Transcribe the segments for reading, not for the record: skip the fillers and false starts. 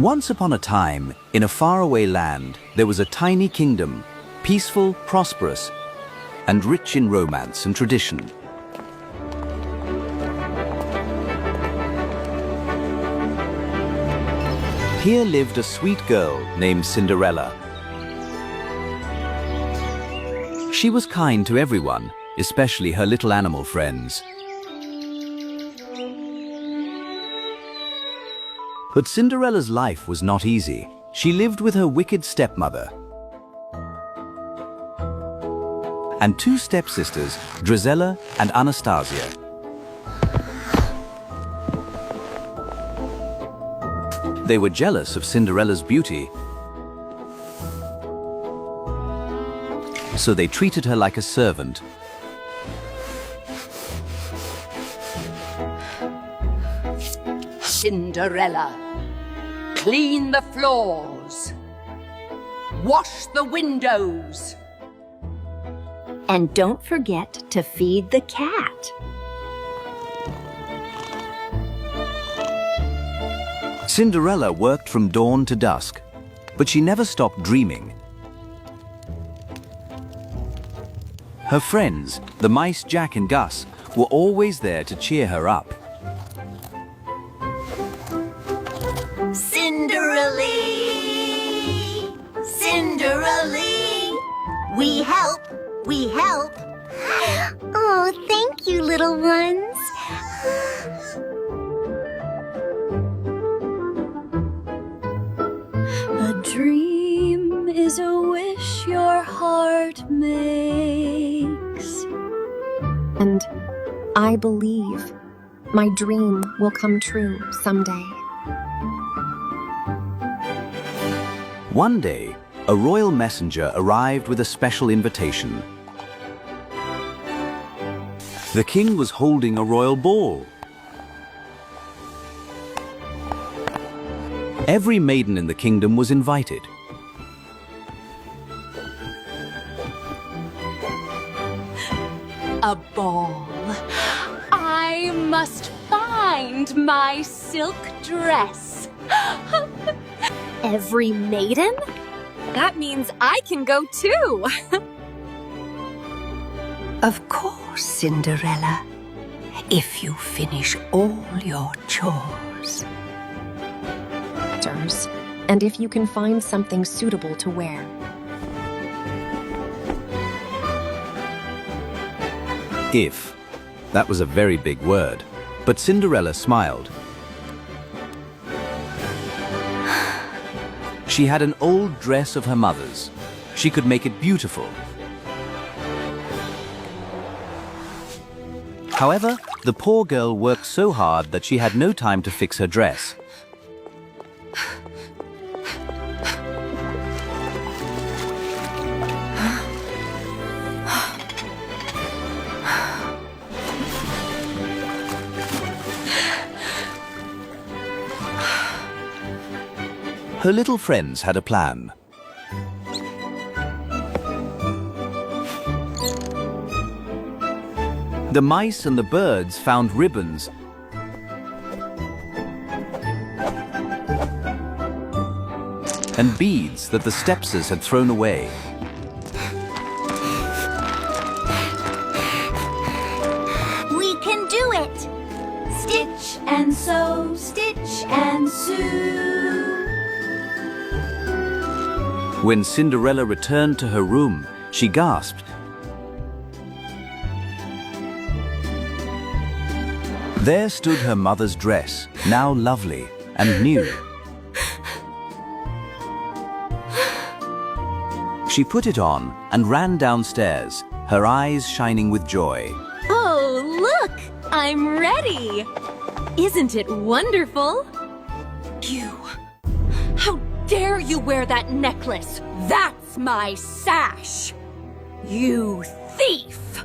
Once upon a time, in a faraway land, there was a tiny kingdom, peaceful, prosperous, and rich in romance and tradition. Here lived a sweet girl named Cinderella. She was kind to everyone, especially her little animal friends. But Cinderella's life was not easy. She lived with her wicked stepmother and two stepsisters, Drizella and Anastasia. They were jealous of Cinderella's beauty, so they treated her like a servant. Cinderella, clean the floors, wash the windows, and don't forget to feed the cat. Cinderella worked from dawn to dusk, but she never stopped dreaming. Her friends, the mice Jack and Gus, were always there to cheer her up. Cinderella, Cinderella, we help, we help. Oh, thank you, little ones. A dream is a wish your heart makes. And I believe my dream will come true someday. One day, a royal messenger arrived with a special invitation. The king was holding a royal ball. Every maiden in the kingdom was invited. A ball. I must find my silk dress. Every maiden? That means I can go too. Of course, Cinderella, if you finish all your chores. And if you can find something suitable to wear. If. That was a very big word, but Cinderella smiled. She had an old dress of her mother's. She could make it beautiful. However, the poor girl worked so hard that she had no time to fix her dress. Her little friends had a plan. The mice and the birds found ribbons and beads that the stepsisters had thrown away. We can do it! Stitch and sew, stitch and sew. When Cinderella returned to her room, she gasped. There stood her mother's dress, now lovely and new. She put it on and ran downstairs, her eyes shining with joy. Oh, look! I'm ready! Isn't it wonderful? You! How dare you wear that necklace? That's my sash! You thief!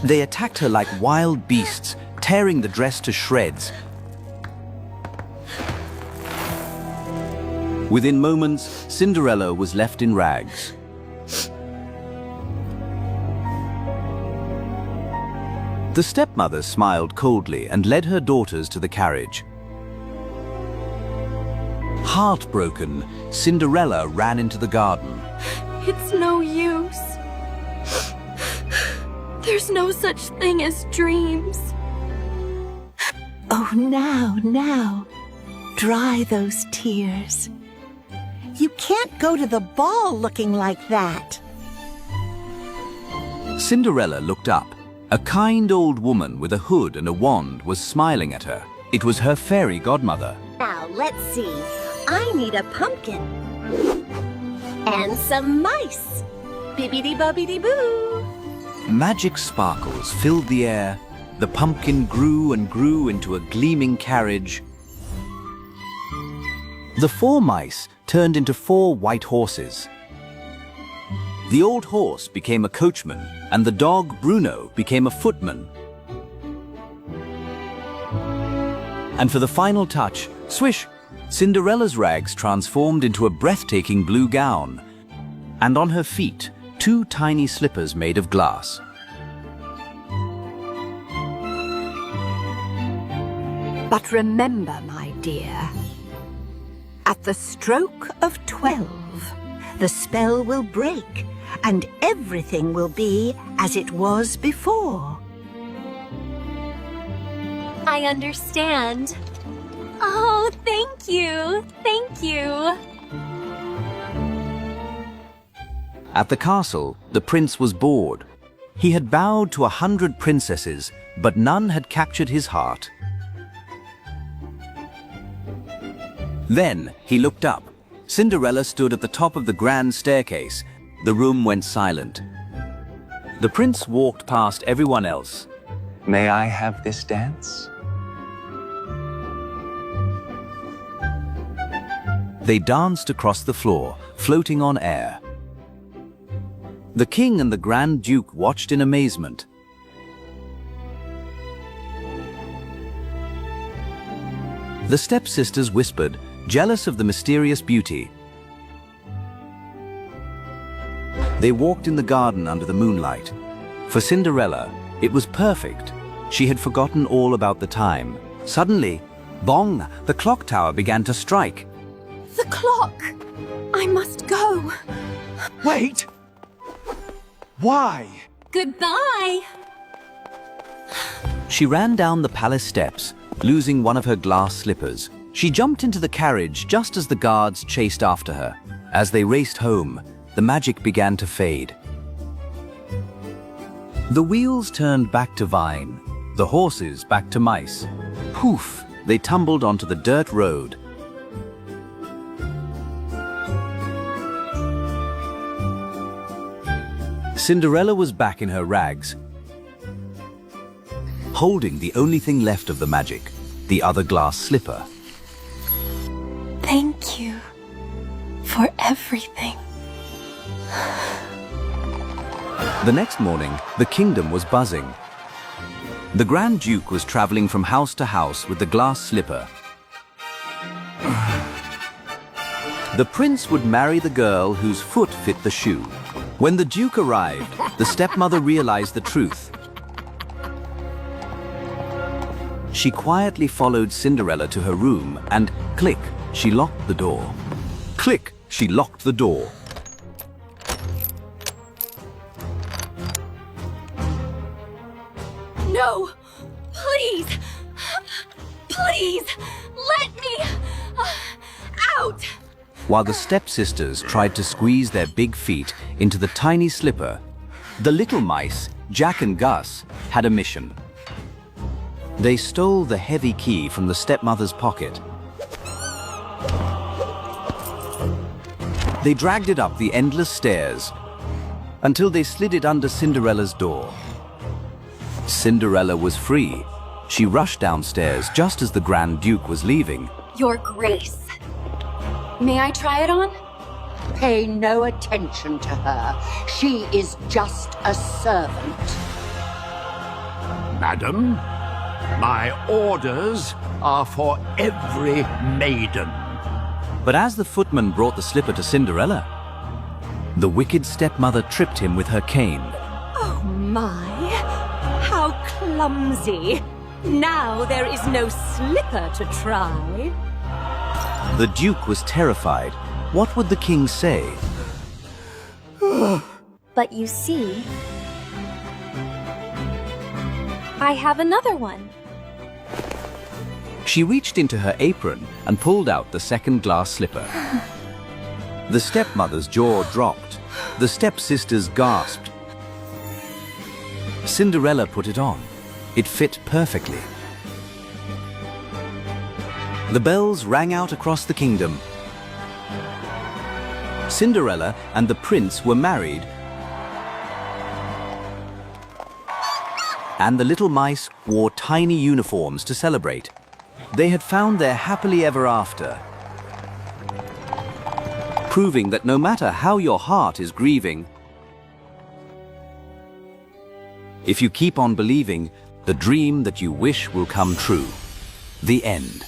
They attacked her like wild beasts, tearing the dress to shreds. Within moments, Cinderella was left in rags. The stepmother smiled coldly and led her daughters to the carriage. Heartbroken, Cinderella ran into the garden. It's no use. There's no such thing as dreams. Oh, now, dry those tears. You can't go to the ball looking like that. Cinderella looked up. A kind old woman with a hood and a wand was smiling at her. It was her fairy godmother. Now, let's see. I need a pumpkin. And some mice. Bibbidi-bobbidi-boo. Magic sparkles filled the air. The pumpkin grew and grew into a gleaming carriage. The 4 mice turned into 4 white horses. The old horse became a coachman, and the dog Bruno became a footman. And for the final touch, swish, Cinderella's rags transformed into a breathtaking blue gown, and on her feet, 2 tiny slippers made of glass. But remember, my dear, at the stroke of 12, the spell will break and everything will be as it was before. I understand. Oh, thank you. Thank you. At the castle, the prince was bored. He had bowed to 100 princesses, but none had captured his heart. Then he looked up. Cinderella stood at the top of the grand staircase. The room went silent. The prince walked past everyone else. May I have this dance? They danced across the floor, floating on air. The king and the Grand Duke watched in amazement. The stepsisters whispered, jealous of the mysterious beauty. They walked in the garden under the moonlight. For Cinderella, it was perfect. She had forgotten all about the time. Suddenly, bong, the clock tower began to strike. The clock! I must go. Wait! Why? Goodbye! She ran down the palace steps, losing one of her glass slippers. She jumped into the carriage just as the guards chased after her. As they raced home, the magic began to fade. The wheels turned back to vine, the horses back to mice. Poof! They tumbled onto the dirt road. Cinderella was back in her rags, holding the only thing left of the magic, the other glass slipper. Thank you for everything. The next morning, the kingdom was buzzing. The Grand Duke was traveling from house to house with the glass slipper. The prince would marry the girl whose foot fit the shoe. When the Duke arrived, the stepmother realized the truth. She quietly followed Cinderella to her room and, click, she locked the door. Click, she locked the door. No! Please! Please! Let me out! While the stepsisters tried to squeeze their big feet into the tiny slipper, the little mice, Jack and Gus, had a mission. They stole the heavy key from the stepmother's pocket. They dragged it up the endless stairs until they slid it under Cinderella's door. Cinderella was free. She rushed downstairs just as the Grand Duke was leaving. Your Grace. May I try it on? Pay no attention to her. She is just a servant. Madam, my orders are for every maiden. But as the footman brought the slipper to Cinderella, the wicked stepmother tripped him with her cane. Oh my! How clumsy! Now there is no slipper to try. The Duke was terrified. What would the king say? But you see, I have another one. She reached into her apron and pulled out the second glass slipper. The stepmother's jaw dropped. The stepsisters gasped. Cinderella put it on. It fit perfectly. The bells rang out across the kingdom. Cinderella and the prince were married, and the little mice wore tiny uniforms to celebrate. They had found their happily ever after, proving that no matter how your heart is grieving, if you keep on believing, the dream that you wish will come true. The end.